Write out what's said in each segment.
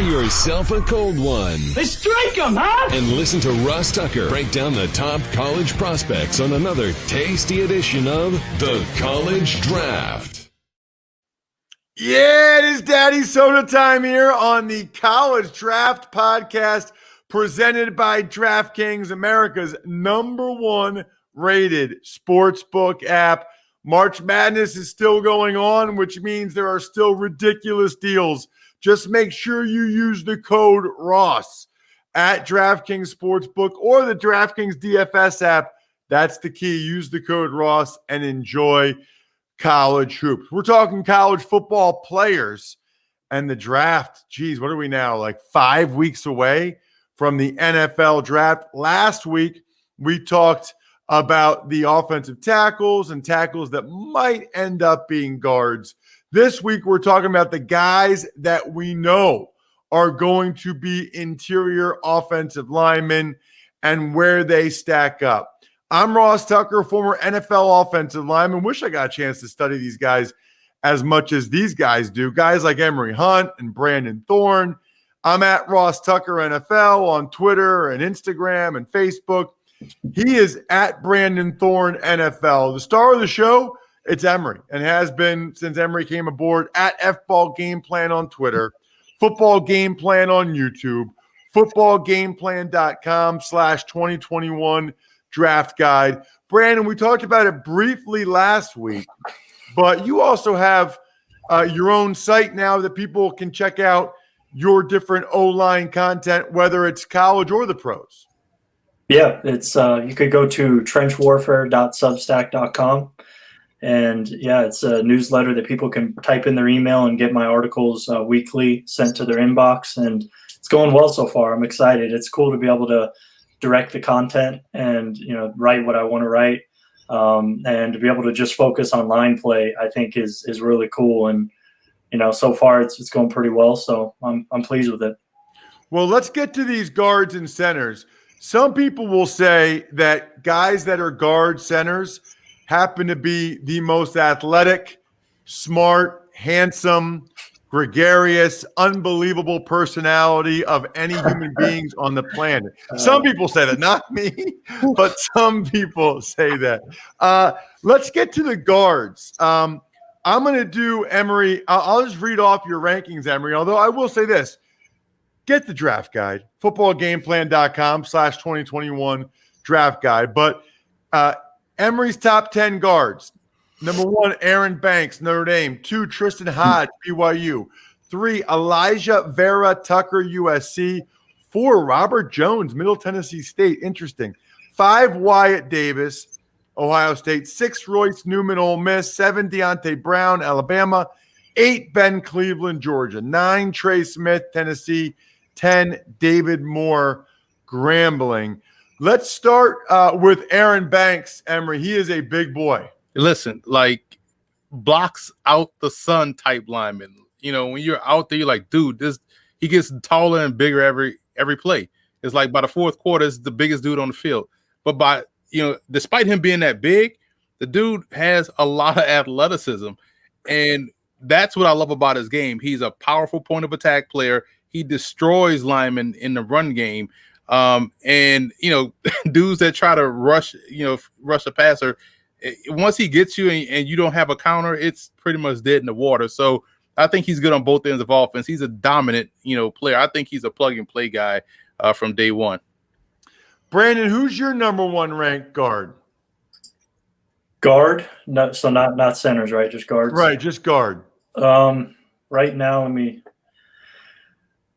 yourself a cold one. Let's strike 'em, huh? And listen to Ross Tucker break down the top college prospects on another tasty edition of the College Draft. Yeah, it is Daddy Soda time here on the College Draft podcast presented by DraftKings, America's #1 rated sportsbook app. March Madness is still going on, which means there are still ridiculous deals. Just make sure you use the code ROSS at DraftKings Sportsbook or the DraftKings DFS app. That's the key. Use the code ROSS and enjoy college hoops. We're talking college football players and the draft. Geez, what are we now? Like 5 weeks away from the NFL draft. Last week, we talked about the offensive tackles and tackles that might end up being guards. This week, we're talking about the guys that we know are going to be interior offensive linemen and where they stack up. I'm Ross Tucker, former NFL offensive lineman. Wish I got a chance to study these guys as much as these guys do. Guys like Emory Hunt and Brandon Thorn. I'm at Ross Tucker NFL on Twitter and Instagram and Facebook. He is at Brandon Thorn NFL. The star of the show, it's Emory, and has been since Emory came aboard, at FBall Game Plan on Twitter, Football Game Plan on YouTube, footballgameplan.com/2021 draft guide. Brandon, we talked about it briefly last week, but you also have your own site now that people can check out your different O-line content, whether it's college or the pros. Yeah, it's you could go to trenchwarfare.substack.com, and yeah, it's a newsletter that people can type in their email and get my articles weekly sent to their inbox, and it's going well so far. I'm excited. It's cool to be able to direct the content and write what I want to write, and to be able to just focus on line play, I think is really cool. And so far it's going pretty well, so I'm pleased with it. Well, let's get to these guards and centers. Some people will say that guys that are guard centers happen to be the most athletic, smart, handsome, gregarious, unbelievable personality of any human beings on the planet. Some people say that, not me, but some people say that. Let's get to the guards. I'm going to do Emory. I'll just read off your rankings, Emory, although I will say this. Get the draft guide, footballgameplan.com/2021 draft guide. But Emory's top 10 guards. Number 1, Aaron Banks, Notre Dame. 2, Tristen Hoge, BYU. 3, Alijah Vera-Tucker, USC. 4, Robert Jones, Middle Tennessee State. Interesting. 5, Wyatt Davis, Ohio State. 6, Royce Newman, Ole Miss. 7, Deontay Brown, Alabama. 8, Ben Cleveland, Georgia. 9, Trey Smith, Tennessee. 10, David Moore, Grambling. Let's start with Aaron Banks, Emory. He is a big boy. Listen, like blocks out the sun type lineman. When you're out there, you're like, dude, he gets taller and bigger every play. It's like by the fourth quarter, it's the biggest dude on the field. But despite him being that big, the dude has a lot of athleticism. And that's what I love about his game. He's a powerful point of attack player. He destroys linemen in the run game. And dudes that try to rush a passer, once he gets you and you don't have a counter, it's pretty much dead in the water. So I think he's good on both ends of offense. He's a dominant, player. I think he's a plug and play guy from day one. Brandon, who's your number 1 ranked guard? Guard? No, so not centers, right? Just guards? Right, just guard. Right now,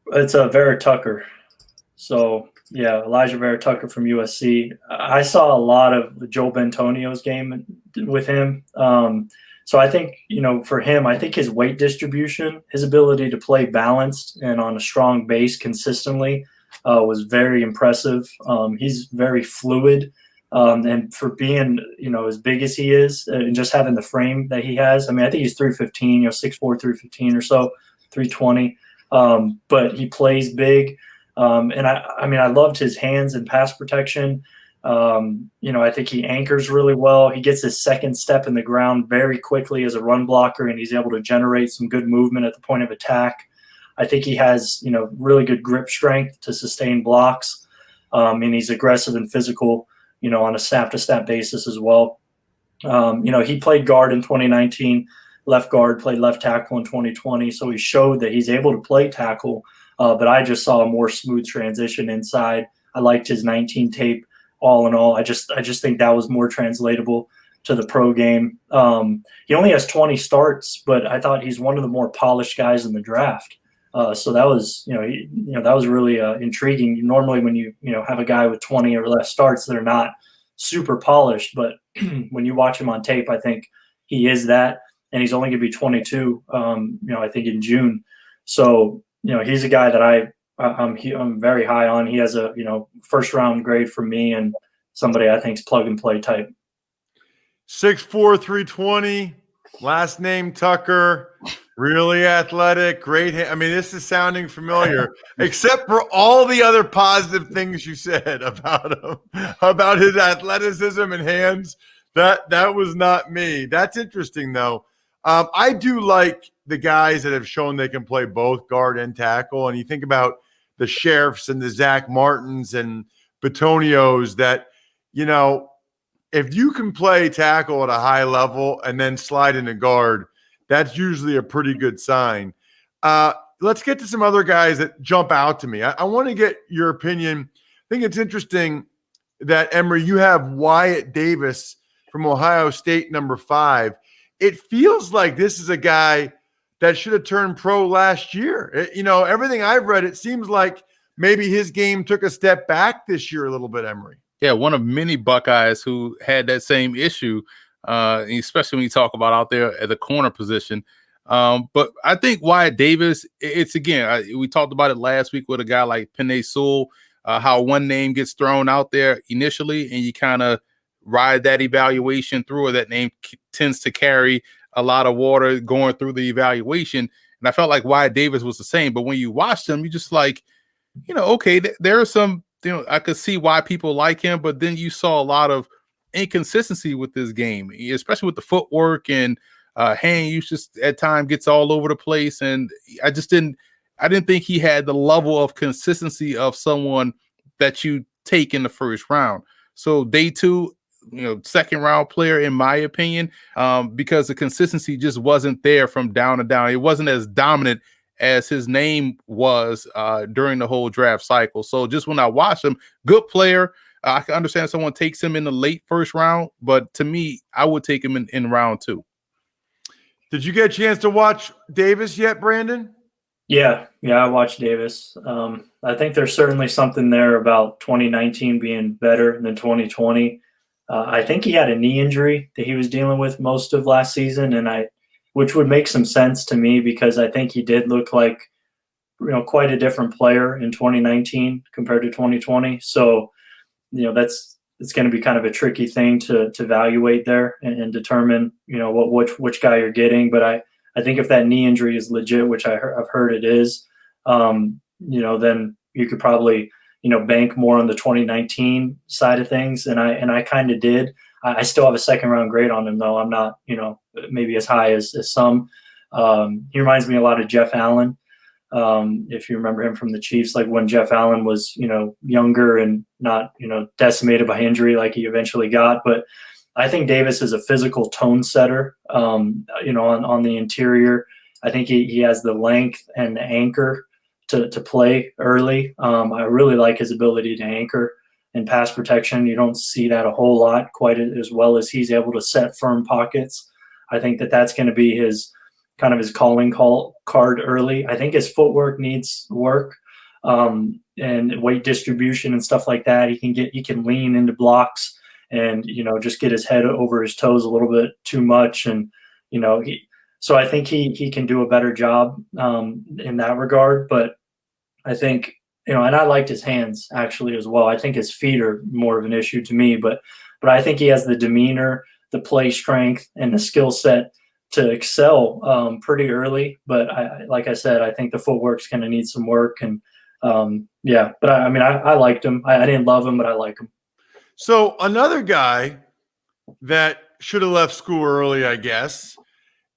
it's a Vera-Tucker. So, yeah, Alijah Vera-Tucker from USC. I saw a lot of Joe Bentonio's game with him. So I think, for him, I think his weight distribution, his ability to play balanced and on a strong base consistently was very impressive. He's very fluid. And for being, as big as he is and just having the frame that he has, I think he's 315, 6'4", 315 or so, 320. But he plays big. And I loved his hands and pass protection. I think he anchors really well. He gets his second step in the ground very quickly as a run blocker, and he's able to generate some good movement at the point of attack. I think he has, really good grip strength to sustain blocks. And he's aggressive and physical, on a snap-to-snap basis as well. He played guard in 2019, left guard, played left tackle in 2020. So he showed that he's able to play tackle, but I just saw a more smooth transition inside. I liked his 19 tape all in all. I just think that was more translatable to the pro game. He only has 20 starts, but I thought he's one of the more polished guys in the draft. So that was, that was really intriguing. Normally when you have a guy with 20 or less starts, they're not super polished, but when you watch him on tape, I think he is that, and he's only going to be 22, I think in June. So, he's a guy that I'm very high on. He has a, first round grade from me, and somebody I think is plug and play type. 6'4", 320, last name Tucker, really athletic, great. I mean, this is sounding familiar, except for all the other positive things you said about him, about his athleticism and hands. That was not me. That's interesting, though. I do like the guys that have shown they can play both guard and tackle. And you think about the Sheriffs and the Zach Martins and Batonios that, if you can play tackle at a high level and then slide into guard, that's usually a pretty good sign. Let's get to some other guys that jump out to me. I want to get your opinion. I think it's interesting that, Emory, you have Wyatt Davis from Ohio State, number 5. It feels like this is a guy that should have turned pro last year. Everything I've read, it seems like maybe his game took a step back this year a little bit, Emory. Yeah, one of many Buckeyes who had that same issue, especially when you talk about out there at the corner position. But I think Wyatt Davis, it's again, we talked about it last week with a guy like Penn, how one name gets thrown out there initially, and you kind of ride that evaluation through, or that name tends to carry a lot of water going through the evaluation. And I felt like Wyatt Davis was the same. But when you watch him, you just like, okay, there are some, I could see why people like him, but then you saw a lot of inconsistency with this game, especially with the footwork and hand use. Just at times gets all over the place, and I didn't think he had the level of consistency of someone that you take in the first round. So day 2, second round player in my opinion, because the consistency just wasn't there from down to down. It wasn't as dominant as his name was during the whole draft cycle. So just when I watched him, good player. I can understand someone takes him in the late first round, but to me, I would take him in round 2. Did you get a chance to watch Davis yet, Brandon? Yeah, I watched Davis. I think there's certainly something there about 2019 being better than 2020. I think he had a knee injury that he was dealing with most of last season, which would make some sense to me because I think he did look like, quite a different player in 2019 compared to 2020. So, it's going to be kind of a tricky thing to evaluate there and determine, which guy you're getting. But I think if that knee injury is legit, which I've heard it is, then you could probably, bank more on the 2019 side of things. And I kind of did. I still have a second round grade on him, though. I'm not, maybe as high as some. He reminds me a lot of Jeff Allen. If you remember him from the Chiefs, like when Jeff Allen was, younger and not, decimated by injury like he eventually got. But I think Davis is a physical tone setter, on the interior. I think he has the length and the anchor to play early. I really like his ability to anchor and pass protection. You don't see that a whole lot quite as well as he's able to set firm pockets. I think that's going to be his calling card early. I think his footwork needs work, and weight distribution and stuff like that. He can lean into blocks and, just get his head over his toes a little bit too much. And, so I think he can do a better job in that regard. But I think, and I liked his hands actually as well. I think his feet are more of an issue to me, but I think he has the demeanor, the play strength, and the skill set to excel pretty early. But like I said, I think the footwork's going to need some work. And but I liked him. I didn't love him, but I like him. So another guy that should have left school early, I guess,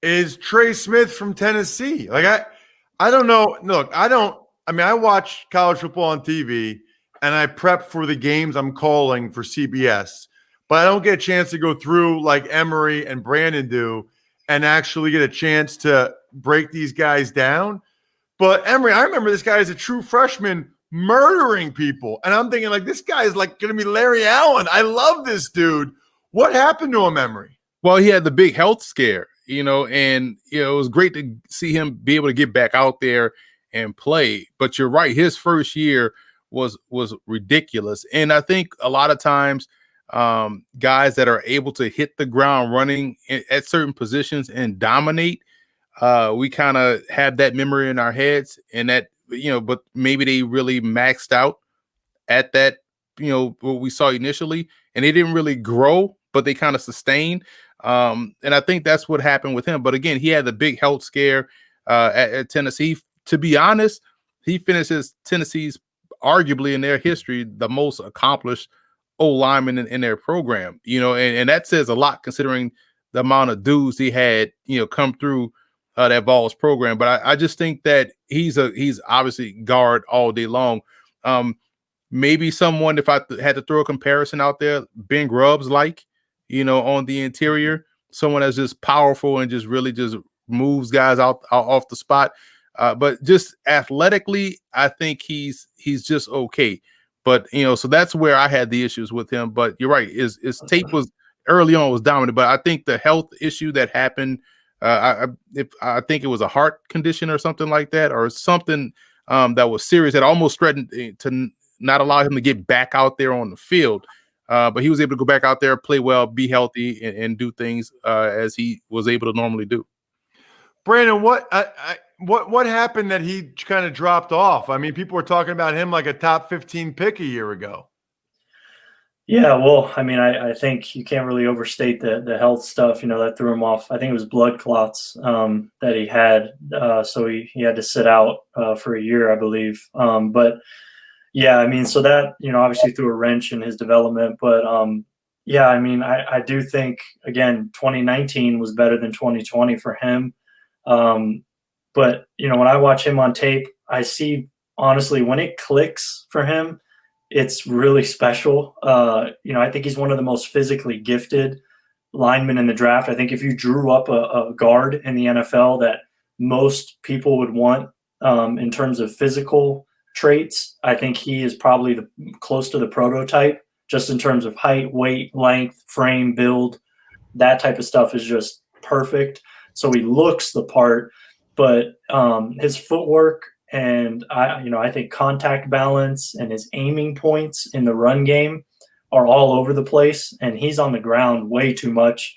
is Trey Smith from Tennessee. Like I don't know. Look, I mean, I watch college football on TV and I prep for the games I'm calling for CBS, but I don't get a chance to go through like Emory and Brandon do and actually get a chance to break these guys down. But Emory, I remember this guy as a true freshman murdering people. And I'm thinking, like, this guy is like going to be Larry Allen. I love this dude. What happened to him, Emory? Well, he had the big health scare, and it was great to see him be able to get back out there and play. But you're right, his first year was ridiculous. And I think a lot of times guys that are able to hit the ground running at certain positions and dominate, we kind of have that memory in our heads, and that, but maybe they really maxed out at that, what we saw initially, and they didn't really grow, but they kind of sustained. And I think that's what happened with him. But again, he had the big health scare at Tennessee. To be honest, he finishes Tennessee's arguably in their history the most accomplished O-lineman in their program. And that says a lot considering the amount of dudes he had, come through that Vols program. But I just think that he's obviously guard all day long. Maybe someone, if I had to throw a comparison out there, Ben Grubbs on the interior, someone that's just powerful and just really just moves guys out off the spot. But just athletically, I think he's just okay. But so that's where I had the issues with him. But you're right, his tape was early on was dominant. But I think the health issue that happened, I think it was a heart condition or something like that, or something that was serious that almost threatened to not allow him to get back out there on the field. But he was able to go back out there, play well, be healthy, and do things as he was able to normally do. Brandon, what happened that he kind of dropped off? I mean, people were talking about him like a top 15 pick a year ago. Yeah, well, I mean, I think you can't really overstate the health stuff, that threw him off. I think it was blood clots that he had. So he had to sit out for a year, I believe. But yeah, I mean, so that, obviously threw a wrench in his development. But yeah, I mean, I do think, again, 2019 was better than 2020 for him. But, when I watch him on tape, I see, honestly, when it clicks for him, it's really special. I think he's one of the most physically gifted linemen in the draft. I think if you drew up a guard in the NFL that most people would want in terms of physical traits, I think he is probably close to the prototype, just in terms of height, weight, length, frame, build. That type of stuff is just perfect. So he looks the part, but his footwork and I think contact balance and his aiming points in the run game are all over the place, and he's on the ground way too much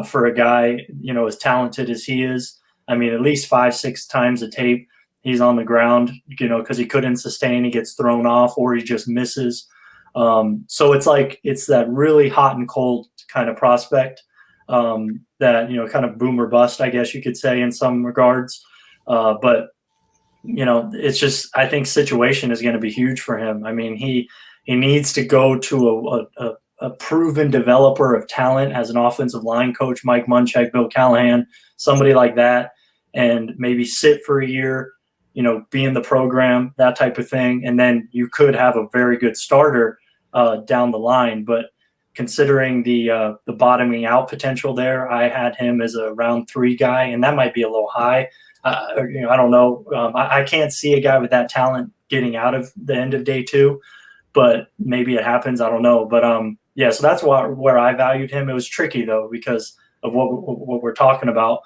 for a guy as talented as he is. I mean, at least 5-6 times a tape he's on the ground, because he couldn't sustain. He gets thrown off or he just misses. So it's that really hot and cold kind of prospect that, kind of boom or bust, I guess you could say in some regards. But, it's just, I think situation is going to be huge for him. I mean, he needs to go to a proven developer of talent as an offensive line coach, Mike Munchak, Bill Callahan, somebody like that, and maybe sit for a year, be in the program, that type of thing. And then you could have a very good starter down the line. But considering the bottoming out potential there, I had him as a round 3 guy, and that might be a little high. I don't know. I can't see a guy with that talent getting out of the end of day 2, but maybe it happens. I don't know. But yeah, so that's where I valued him. It was tricky though, because of what we're talking about.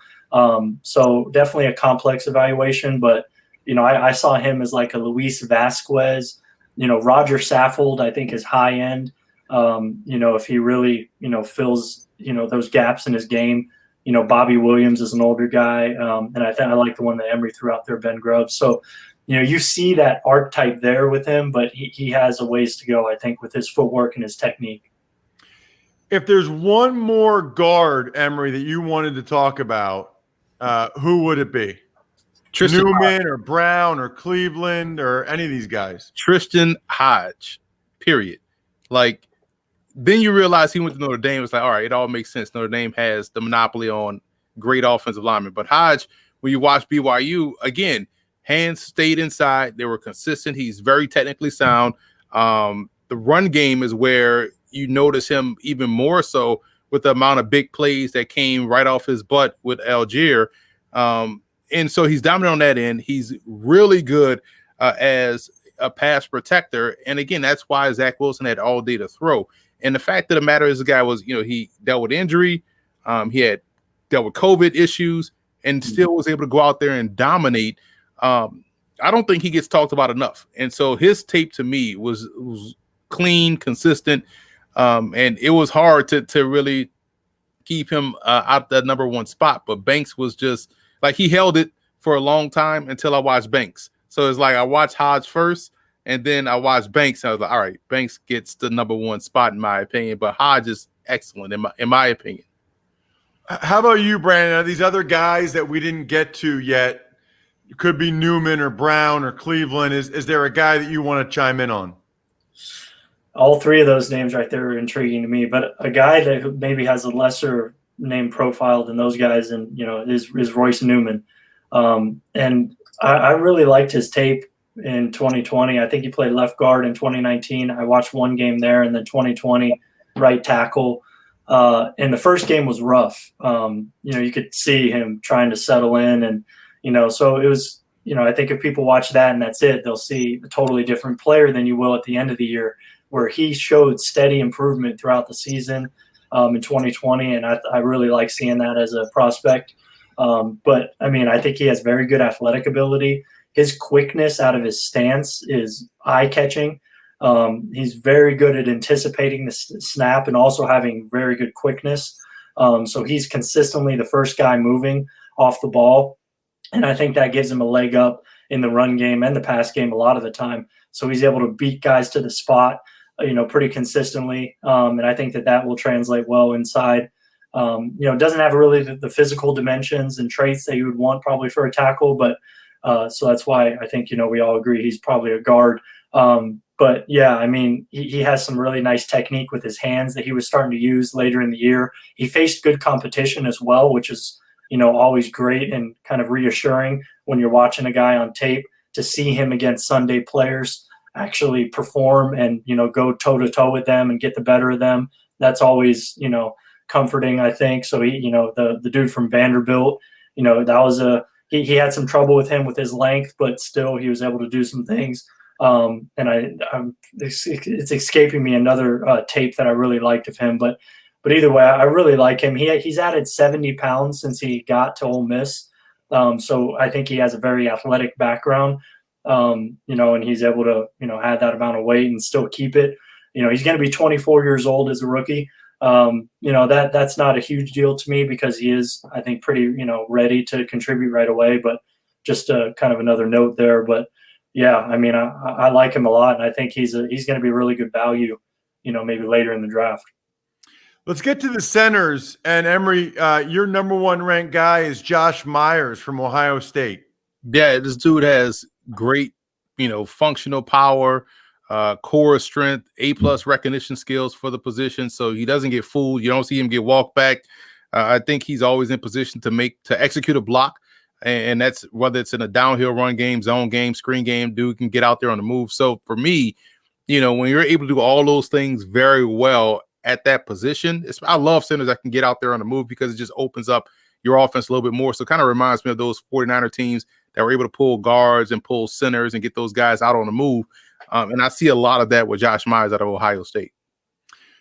So definitely a complex evaluation, but I saw him as like a Luis Vasquez, Roger Saffold, I think is high end. If he really, fills, those gaps in his game. Bobby Williams is an older guy. And I like the one that Emory threw out there, Ben Grubbs. So, you see that archetype there with him, but he has a ways to go, I think, with his footwork and his technique. If there's one more guard, Emory, that you wanted to talk about, who would it be? Tristen Newman Hoge. or Brown or Cleveland or any of these guys? Tristen Hoge, period. Then you realize he went to Notre Dame. It's like, all right, it all makes sense. Notre Dame has the monopoly on great offensive linemen. But Hoge, when you watch BYU, again, Hands stayed inside. They were consistent. He's very technically sound. The run game is where you notice him even more so with the amount of big plays that came right off his butt with Alijah. And so he's dominant on that end. He's really good as a pass protector. And again, that's why Zach Wilson had all day to throw. And the fact of the matter is the guy was, he dealt with injury. He had dealt with COVID issues and still was able to go out there and dominate. I don't think he gets talked about enough. And so his tape to me was clean, consistent. And it was hard to really keep him out the number one spot. But Banks was just like, he held it for a long time until I watched Banks. So it's like I watched Hodge first, and then I watched Banks. And I was like, all right, Banks gets the number one spot in my opinion, but Hodge is excellent in my opinion. How about you, Brandon? Are these other guys that we didn't get to yet? It could be Newman or Brown or Cleveland. Is there a guy that you want to chime in on? All three of those names right there are intriguing to me, but a guy that maybe has a lesser name profile than those guys, and is Royce Newman. And I really liked his tape in 2020. I think he played left guard in 2019. I watched one game there, and then 2020 right tackle. And the first game was rough. You could see him trying to settle in, and so it was. I think if people watch that and that's it, they'll see a totally different player than you will at the end of the year, where he showed steady improvement throughout the season in 2020, and I really like seeing that as a prospect. But I think he has very good athletic ability. His quickness out of his stance is eye-catching. He's very good at anticipating the snap and also having very good quickness. So he's consistently the first guy moving off the ball, and I think that gives him a leg up in the run game and the pass game a lot of the time. So he's able to beat guys to the spot, pretty consistently. And I think that will translate well inside. Doesn't have really the physical dimensions and traits that you would want probably for a tackle, but so that's why I think, we all agree he's probably a guard. But yeah, he has some really nice technique with his hands that he was starting to use later in the year. He faced good competition as well, which is, always great and kind of reassuring when you're watching a guy on tape to see him against Sunday players actually perform and, go toe-to-toe with them and get the better of them. That's always, comforting, I think. So he, the dude from Vanderbilt, that was he had some trouble with him with his length, but still he was able to do some things. And it's escaping me another tape that I really liked of him, but either way, I really like him. He's added 70 pounds since he got to Ole Miss. So I think he has a very athletic background, and he's able to, add that amount of weight and still keep it. He's going to be 24 years old as a rookie. That's not a huge deal to me because he is, I think, pretty, ready to contribute right away, but just kind of another note there. But yeah, I like him a lot, and I think he's going to be really good value, maybe later in the draft. Let's get to the centers. And Emory, your number one ranked guy is Josh Myers from Ohio State. Yeah, this dude has great, functional power, core strength, A+ recognition skills for the position. So he doesn't get fooled. You don't see him get walked back. I think he's always in position to execute a block. And that's whether it's in a downhill run game, zone game, screen game, dude can get out there on the move. So for me, when you're able to do all those things very well at that position, I love centers that can get out there on the move because it just opens up your offense a little bit more. So it kind of reminds me of those 49er teams that were able to pull guards and pull centers and get those guys out on the move. And I see a lot of that with Josh Myers out of Ohio State.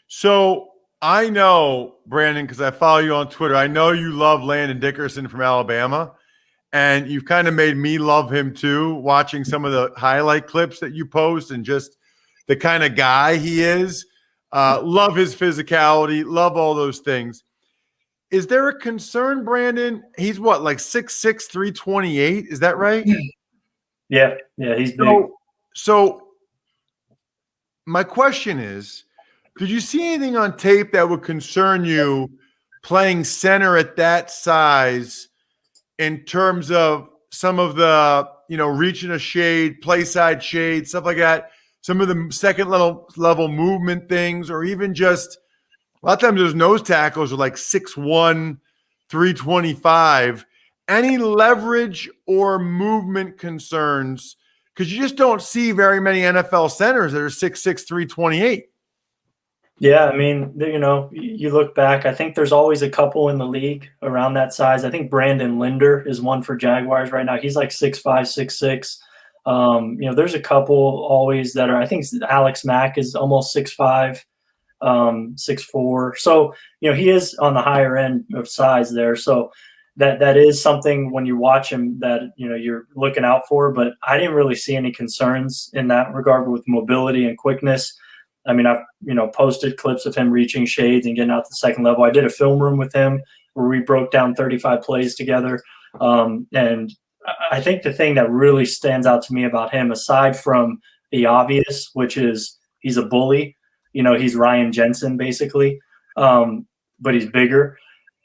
So I know, Brandon, because I follow you on Twitter, I know you love Landon Dickerson from Alabama, and you've kind of made me love him too, watching some of the highlight clips that you post and just the kind of guy he is. Love his physicality, love all those things. Is there a concern, Brandon? He's what, like 6'6", 328? Is that right? Yeah, he's big. So my question is, did you see anything on tape that would concern you playing center at that size in terms of some of the, reaching a shade, play side shade, stuff like that? Some of the second level movement things, or even just a lot of times those nose tackles are like 6'1", 325, Any leverage or movement concerns? Because you just don't see very many NFL centers that are 6'6", 328. Yeah, I mean, you look back, I think there's always a couple in the league around that size. I think Brandon Linder is one for Jaguars right now. He's like 6'5", 6'6". There's a couple always that are, I think Alex Mack is almost 6'5", 6'4". So, he is on the higher end of size there. So that is something when you watch him that, you're looking out for. But I didn't really see any concerns in that regard with mobility and quickness. I mean, I've, posted clips of him reaching shades and getting out to the second level. I did a film room with him where we broke down 35 plays together. And I think the thing that really stands out to me about him, aside from the obvious, which is he's a bully, he's Ryan Jensen basically, but he's bigger,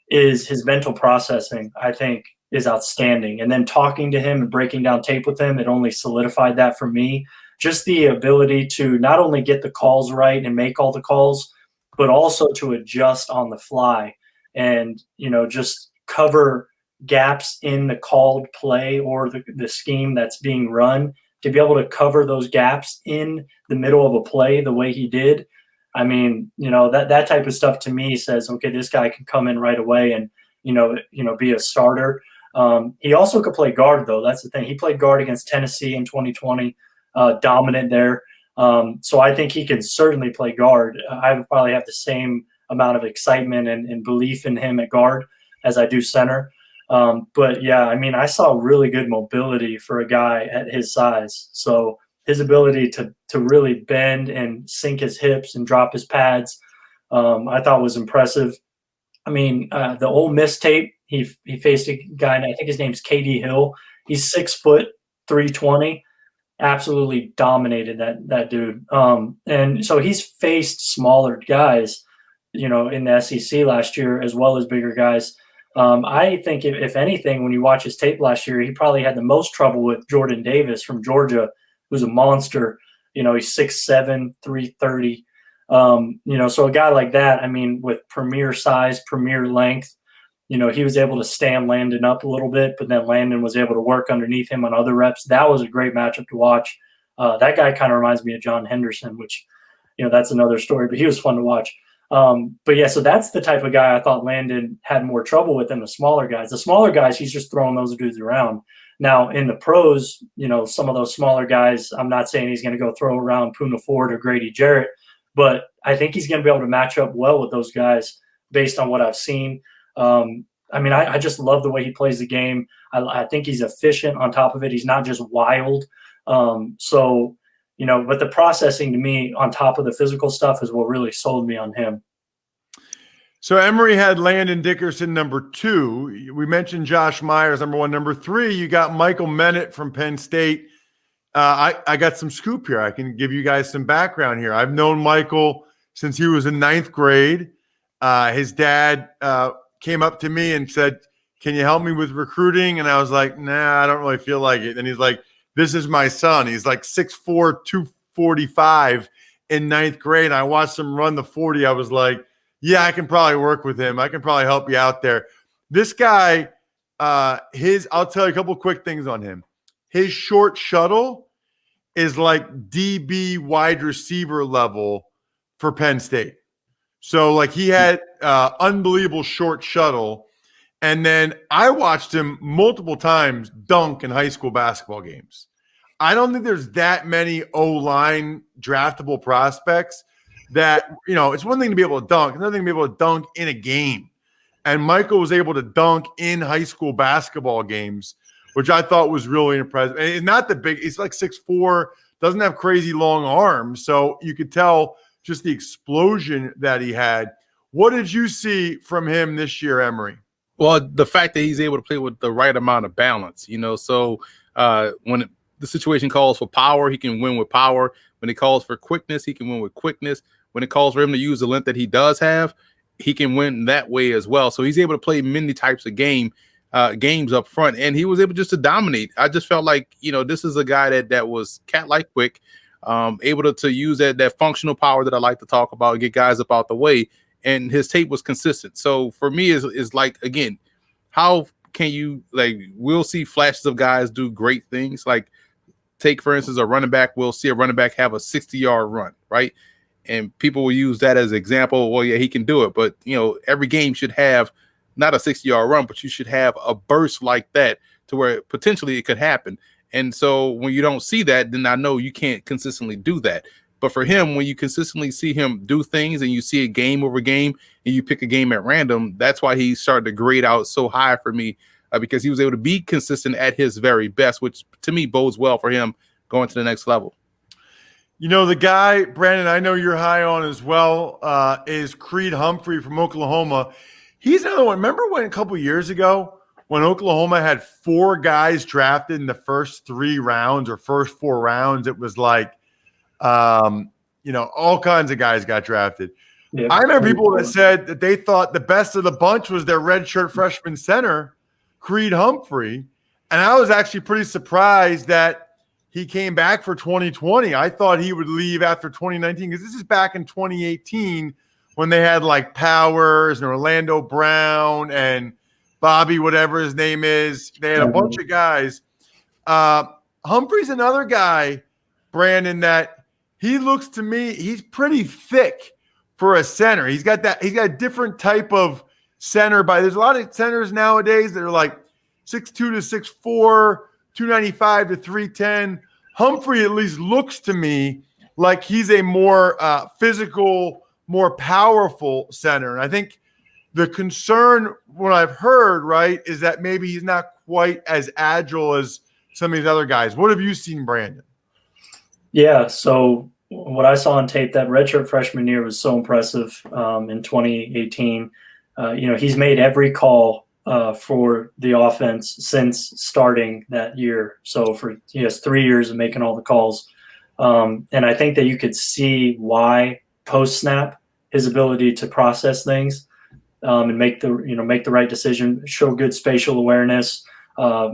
is his mental processing, I think, is outstanding. And then talking to him and breaking down tape with him, it only solidified that for me. Just the ability to not only get the calls right and make all the calls, but also to adjust on the fly and, just cover gaps in the called play or the scheme that's being run, to be able to cover those gaps in the middle of a play the way he did. I mean, that type of stuff to me says, okay, this guy can come in right away and, be a starter. He also could play guard, though. That's the thing. He played guard against Tennessee in 2020. Dominant there. So I think he can certainly play guard. I would probably have the same amount of excitement and belief in him at guard as I do center. But yeah, I mean, I saw really good mobility for a guy at his size. So his ability to really bend and sink his hips and drop his pads, I thought was impressive. I mean, the Ole Miss tape, he faced a guy, and I think his name's KD Hill. He's 6 foot, 320. Absolutely dominated that dude. And so he's faced smaller guys, in the SEC last year, as well as bigger guys. I think if anything, when you watch his tape last year, he probably had the most trouble with Jordan Davis from Georgia, who's a monster. He's 6'7", 330. So a guy like that, I mean, with premier size, premier length, he was able to stand Landon up a little bit, but then Landon was able to work underneath him on other reps. That was a great matchup to watch. That guy kind of reminds me of John Henderson, which, that's another story, but he was fun to watch. But yeah, so that's the type of guy I thought Landon had more trouble with than the smaller guys. The smaller guys, he's just throwing those dudes around. Now in the pros, some of those smaller guys, I'm not saying he's going to go throw around Poona Ford or Grady Jarrett, but I think he's going to be able to match up well with those guys based on what I've seen. I mean, I just love the way he plays the game. I think he's efficient on top of it. He's not just wild. But the processing to me on top of the physical stuff is what really sold me on him. So Emory had Landon Dickerson number 2. We mentioned Josh Myers number 1. Number 3, you got Michael Menet from Penn State. I got some scoop here. I can give you guys some background here. I've known Michael since he was in 9th grade. His dad came up to me and said, "Can you help me with recruiting?" And I was like, "Nah, I don't really feel like it." And he's like, "This is my son. He's like 6'4", 245 in 9th grade." I watched him run the 40. I was like, yeah, I can probably work with him. I can probably help you out there. This guy, I'll tell you a couple quick things on him. His short shuttle is like DB wide receiver level for Penn State. So like he had unbelievable short shuttle. And then I watched him multiple times dunk in high school basketball games. I don't think there's that many O-line draftable prospects that, it's one thing to be able to dunk, another thing to be able to dunk in a game. And Michael was able to dunk in high school basketball games, which I thought was really impressive. And he's not the big, he's like 6'4", doesn't have crazy long arms. So you could tell just the explosion that he had. What did you see from him this year, Emory? Well, the fact that he's able to play with the right amount of balance, so when the situation calls for power, he can win with power. When it calls for quickness, he can win with quickness. When it calls for him to use the length that he does have, he can win that way as well. So he's able to play many types of games up front, and he was able just to dominate. I just felt like, this is a guy that was cat-like quick, able to use that functional power that I like to talk about, get guys up out the way, and his tape was consistent. So for me, is like, again, how can you, like, we'll see flashes of guys do great things. Like, take, for instance, a running back. We'll see a running back have a 60-yard run, right? And people will use that as an example. Well, yeah, he can do it. But, every game should have not a 60-yard run, but you should have a burst like that to where potentially it could happen. And so when you don't see that, then I know you can't consistently do that. But for him, when you consistently see him do things and you see a game over game and you pick a game at random, that's why he started to grade out so high for me, because he was able to be consistent at his very best, which to me bodes well for him going to the next level. The guy, Brandon, I know you're high on as well, is Creed Humphrey from Oklahoma. He's another one. Remember when a couple years ago when Oklahoma had 4 guys drafted in the first 3 rounds or first 4 rounds? It was like, all kinds of guys got drafted. Yeah. I remember people that said that they thought the best of the bunch was their redshirt freshman center, Creed Humphrey. And I was actually pretty surprised that he came back for 2020. I thought he would leave after 2019 because this is back in 2018 when they had like Powers and Orlando Brown and Bobby, whatever his name is. They had a bunch of guys. Humphrey's another guy, Brandon, that he looks to me, he's pretty thick for a center. He's got a different type of center. There's a lot of centers nowadays that are like 6'2" to 6'4", 295 to 310. Humphrey at least looks to me like he's a more physical, more powerful center. And I think the concern, what I've heard, right, is that maybe he's not quite as agile as some of these other guys. What have you seen, Brandon? Yeah, so what I saw on tape, that redshirt freshman year was so impressive in 2018. He's made every call for the offense since starting that year. So he has 3 years of making all the calls. And I think that you could see why post-snap his ability to process things and make the right decision, show good spatial awareness.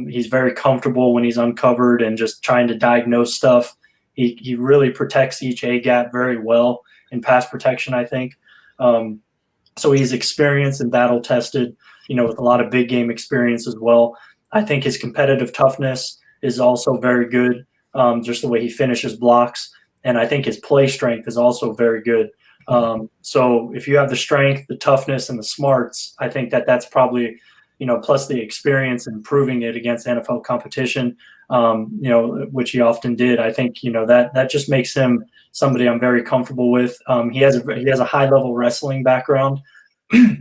He's very comfortable when he's uncovered and just trying to diagnose stuff. He really protects each A-gap very well in pass protection, I think. So he's experienced and battle-tested, with a lot of big game experience as well. I think his competitive toughness is also very good, just the way he finishes blocks. And I think his play strength is also very good. So if you have the strength, the toughness, and the smarts, I think that's probably, plus the experience and proving it against NFL competition, which he often did. I think, that just makes him somebody I'm very comfortable with. He has a high level wrestling background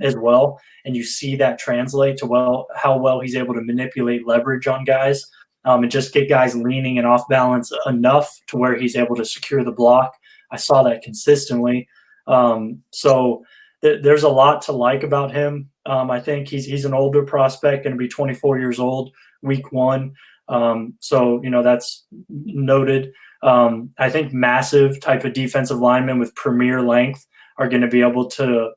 as well. And you see that translate to how well he's able to manipulate leverage on guys and just get guys leaning and off balance enough to where he's able to secure the block. I saw that consistently. So there's a lot to like about him. I think he's an older prospect, going to be 24 years old, week 1. So that's noted. I think massive type of defensive linemen with premier length are going to be able to,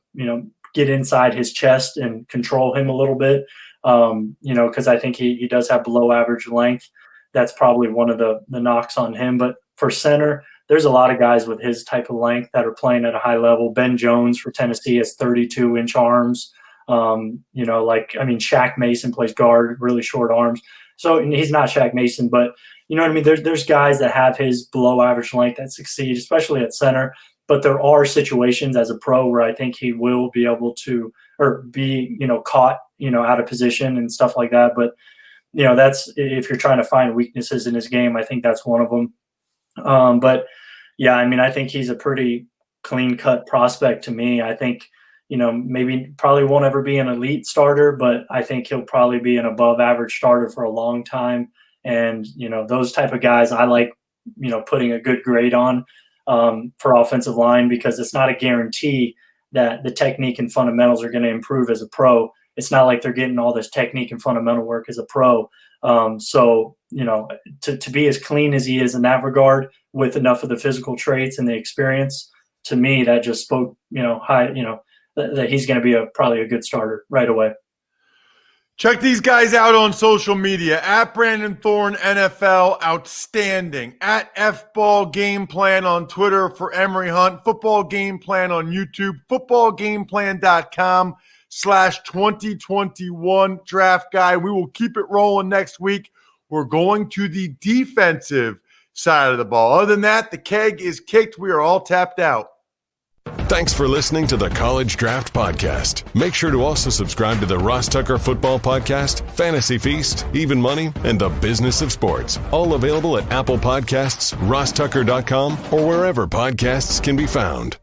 get inside his chest and control him a little bit. Because I think he does have below average length. That's probably one of the knocks on him. But for center, there's a lot of guys with his type of length that are playing at a high level. Ben Jones for Tennessee has 32-inch arms. Shaq Mason plays guard, really short arms. So he's not Shaq Mason, but you know what I mean? There's guys that have his below average length that succeed, especially at center. But there are situations as a pro where I think he will be able to, or be, caught, out of position and stuff like that. But, that's, if you're trying to find weaknesses in his game, I think that's one of them. But yeah, I think he's a pretty clean cut prospect to me. I think, maybe probably won't ever be an elite starter, but I think he'll probably be an above average starter for a long time. And, those type of guys I like, putting a good grade on for offensive line, because it's not a guarantee that the technique and fundamentals are going to improve as a pro. It's not like they're getting all this technique and fundamental work as a pro. So, to be as clean as he is in that regard with enough of the physical traits and the experience, to me, that just spoke, that he's going to be probably a good starter right away. Check these guys out on social media. At Brandon Thorn NFL, outstanding. At FBall Game Plan on Twitter for Emory Hunt. Football Game Plan on YouTube. Footballgameplan.com. /2021 draft guide. We will keep it rolling next week. We're going to the defensive side of the ball. Other than that, the keg is kicked. We are all tapped out. Thanks for listening to the College Draft Podcast. Make sure to also subscribe to the Ross Tucker Football Podcast, Fantasy Feast, Even Money, and The Business of Sports. All available at Apple Podcasts, rosstucker.com, or wherever podcasts can be found.